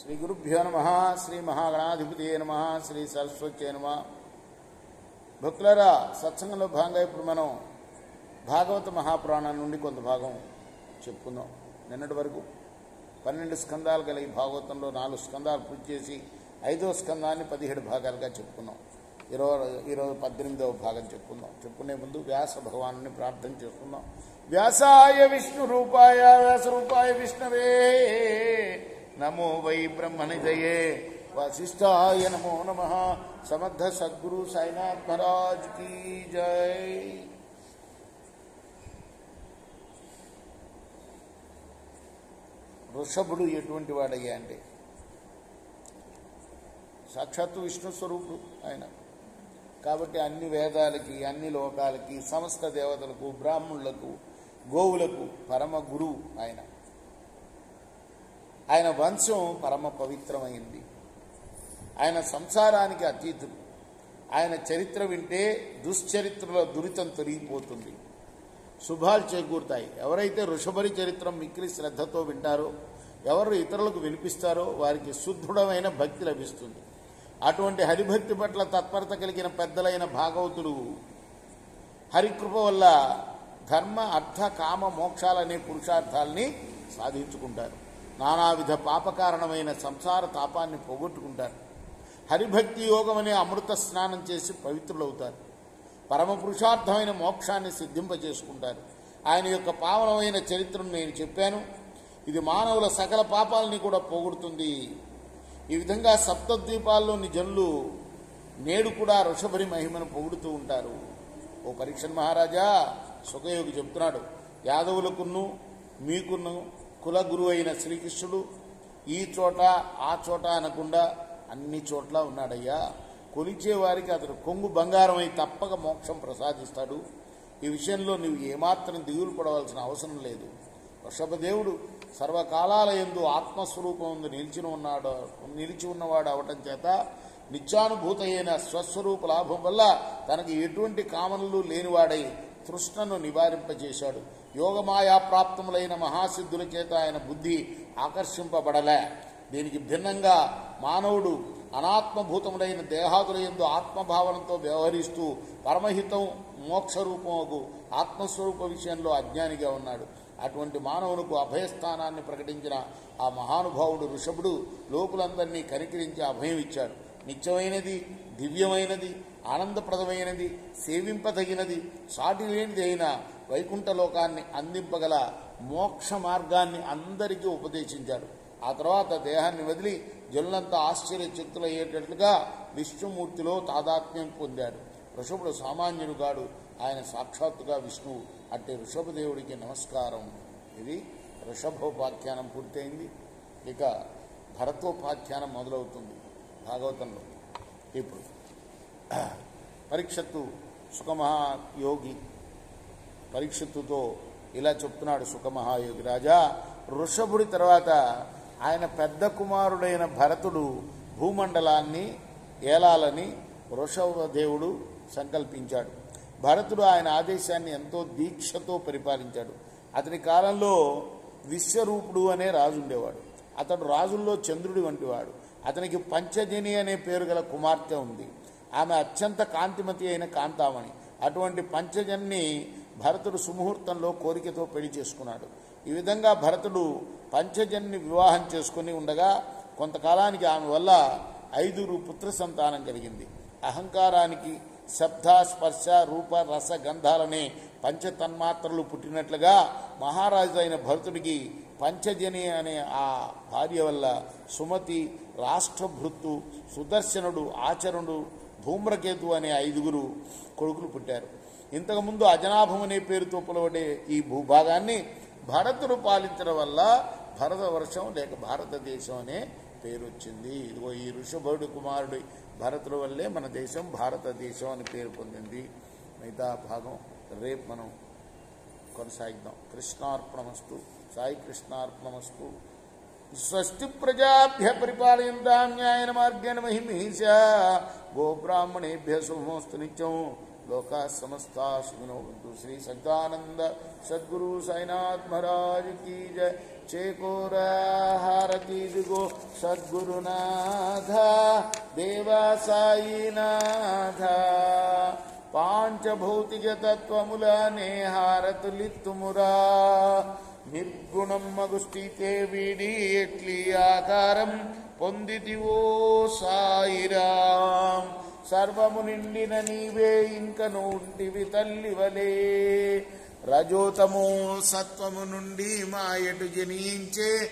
శ్రీ గురుభ్యో నమః. శ్రీ మహాగణాధిపతియే నమః. శ్రీ సరస్వత్యే నమః. భక్తులారా, సత్సంగంలో భాగంగా ఇప్పుడు మనం భాగవత మహాపురాణం నుండి కొంత భాగం చెప్పుకుందాం. నిన్నటి వరకు 12 స్కందాలు గల ఈ భాగవతంలో 4 స్కందాలు పూర్తి చేసి 5వ స్కందాన్ని 17 భాగాలుగా చెప్పుకున్నాం. ఈరోజు 18వ భాగం చెప్పుకునే ముందు వ్యాస భగవాను ప్రార్థన చేసుకుందాం. వ్యాసాయ విష్ణు రూపాయ వ్యాస రూపాయ విష్ణవే నమో వై బ్రహ్మనిధయే వశిష్ఠాయ నమో నమః. సమర్థ సద్గురు సాయినాథ్ మహారాజ్ కీ జై. వృషభుడు ఎటువంటి వాడయ్యా అంటే సాక్షాత్తు విష్ణు స్వరూపుడు ఆయన. కాబట్టి అన్ని వేదాలకి, అన్ని లోకాలకి, సమస్త దేవతలకు, బ్రాహ్మణులకు, గోవులకు పరమ గురువు ఆయన. ఆయన వంశం పరమ పవిత్రమైంది. ఆయన సంసారానికి అతీతుడు. ఆయన చరిత్ర వింటే దుశ్చరిత్రల దురితం తొలగిపోతుంది, శుభాలు చేకూరుతాయి. ఎవరైతే వృషభరి చరిత్ర మిక్కిలి శ్రద్ధతో వింటారో, ఎవరు ఇతరులకు వినిపిస్తారో వారికి శుద్ధుడమైన భక్తి లభిస్తుంది. అటువంటి హరిభక్తి పట్ల తత్పరత కలిగిన పెద్దలైన భాగవతులు హరికృప వల్ల ధర్మ, అర్థ, కామ, మోక్షాలనే పురుషార్థాలని సాధించుకుంటారు. నానావిధ పాపకారణమైన సంసార తాపాన్ని పోగొట్టుకుంటారు. హరిభక్తి యోగం అనే అమృత స్నానం చేసి పవిత్రులవుతారు. పరమ పురుషార్థమైన మోక్షాన్ని సిద్ధింపజేసుకుంటారు. ఆయన యొక్క పావనమైన చరిత్రను నేను చెప్పాను. ఇది మానవుల సకల పాపాలని కూడా పోగొడుతుంది. ఈ విధంగా సప్తద్వీపాల్లోని జనులు నేడు కూడా వృషభరి మహిమను పొగుడుతూ ఉంటారు. ఓ పరీక్షణ్ మహారాజా, సుఖయోగి చెప్తున్నాడు, యాదవులకును మీకును కుల గురువు అయిన శ్రీకృష్ణుడు ఈ చోట ఆ చోట అనకుండా అన్ని చోట్ల ఉన్నాడయ్యా. కొలిచే వారికి అతడు కొంగు బంగారమై తప్పక మోక్షం ప్రసాదిస్తాడు. ఈ విషయంలో నువ్వు ఏమాత్రం దిగులు పడవలసిన అవసరం లేదు. వృషభదేవుడు సర్వకాలాల యందు ఆత్మస్వరూపం నిలిచి ఉన్నవాడు అవటం చేత నిత్యానుభూత అయిన స్వస్వరూప లాభం వల్ల తనకు ఎటువంటి కామనలు లేనివాడై తృష్ణను నివారింపజేశాడు. యోగమాయా ప్రాప్తములైన మహాసిద్ధుల చేత ఆయన బుద్ధి ఆకర్షింపబడలే. దీనికి భిన్నంగా మానవుడు అనాత్మభూతములైన దేహాదుల యందు ఆత్మభావనతో వ్యవహరిస్తూ పరమహితం మోక్షరూపముకు ఆత్మస్వరూప విషయంలో అజ్ఞానిగా ఉన్నాడు. అటువంటి మానవునికి అభయస్థానాన్ని ప్రకటించిన ఆ మహానుభావుడు వృషభుడు లోకులందరినీ కనికరించి అభయం ఇచ్చాడు. నిత్యమైనది, దివ్యమైనది, ఆనందప్రదమైనది, సేవింపదగినది, సాటి లేనిది అయిన వైకుంఠలోకాన్ని అందింపగల మోక్ష మార్గాన్ని అందరికీ ఉపదేశించాడు. ఆ తర్వాత దేహాన్ని వదిలి జనులంతా ఆశ్చర్యచకితులయ్యేటట్లుగా విష్ణుమూర్తిలో తాదాత్మ్యం పొందాడు. వృషభుడు సామాన్యుడు కాడు, ఆయన సాక్షాత్తుగా విష్ణువు. అట్టి వృషభదేవుడికి నమస్కారం. ఇది వృషభోపాఖ్యానం పూర్తయింది. ఇక భరతోపాఖ్యానం మొదలవుతుంది భాగవతంలో. ఇప్పుడు పరీక్షత్తు సుఖమహాయోగి పరీక్షత్తుతో ఇలా చెప్తున్నాడు. సుఖమహాయోగి రాజా, వృషభుడి తర్వాత ఆయన పెద్ద కుమారుడైన భరతుడు భూమండలాన్ని ఏలాలని వృషభదేవుడు సంకల్పించాడు. భరతుడు ఆయన ఆదేశాన్ని ఎంతో దీక్షతో పరిపాలించాడు. అతని కాలంలో విశ్వరూపుడు అనే రాజు ఉండేవాడు. అతడు రాజుల్లో చంద్రుడి వంటివాడు. అతనికి పంచజని అనే పేరు గల కుమార్తె ఉంది. ఆమె అత్యంత కాంతిమతి అయిన కాంతామణి. అటువంటి పంచజన్ని భరతుడు సుముహూర్తంలో కోరికతో పెళ్లి చేసుకున్నాడు. ఈ విధంగా భరతుడు పంచజన్ని వివాహం చేసుకుని ఉండగా కొంతకాలానికి ఆమె వల్ల 5 పుత్ర సంతానం కలిగింది. అహంకారానికి శబ్ద, స్పర్శ, రూప, రస, గంధాలనే పంచతన్మాత్రలు పుట్టినట్లుగా మహారాజు అయిన భరతుడికి పంచజని అనే ఆ భార్య వల్ల సుమతి, రాష్ట్రభృత్తు, సుదర్శనుడు, ఆచరుడు, ధూమ్రకేతు అనే 5 కొడుకులు పుట్టారు. ఇంతకుముందు అజనాభం అనే పేరుతో పిలువడే ఈ భూభాగాన్ని భరతుడు పాలించడం వల్ల భరతవర్షం లేక భారతదేశం అనే పేరు వచ్చింది. ఇదిగో ఈ వృషభుడి కుమారుడి భరతుడి వల్లే మన దేశం భారతదేశం అని పేరు పొందింది. మిగతా భాగం రేపు మనం కొనసాగిద్దాం. కృష్ణార్పణమస్తు. సాయి కృష్ణార్పణమస్తు. స్వస్తి ప్రజాభ్య పరిపాలయంతాం న్యాయేన మార్గేణ మహిమహీషా. గోబ్రాహ్మణేభ్య శుభమస్తు నిత్యం. లోకా సమస్తా సుఖినో భవంతు. శ్రీ సచ్చిదానంద సద్గురు సాయినాథ్ మహారాజ్ की जय. చేకోర హారతి దిగో సద్గురునాథ దేవా సాయినాథ. పాంచభౌతిక తత్వములనే హారతులిత్తుమురా. నిర్గుణం మగుష్టితే వీడి ఎట్లి ఆకారం పొందితివో సాయిరాం. సర్వము నిండిన నీవే ఇంకను ఉంటివి తల్లివలే. రజోతమో సత్వము నుండి మాయటు జనించే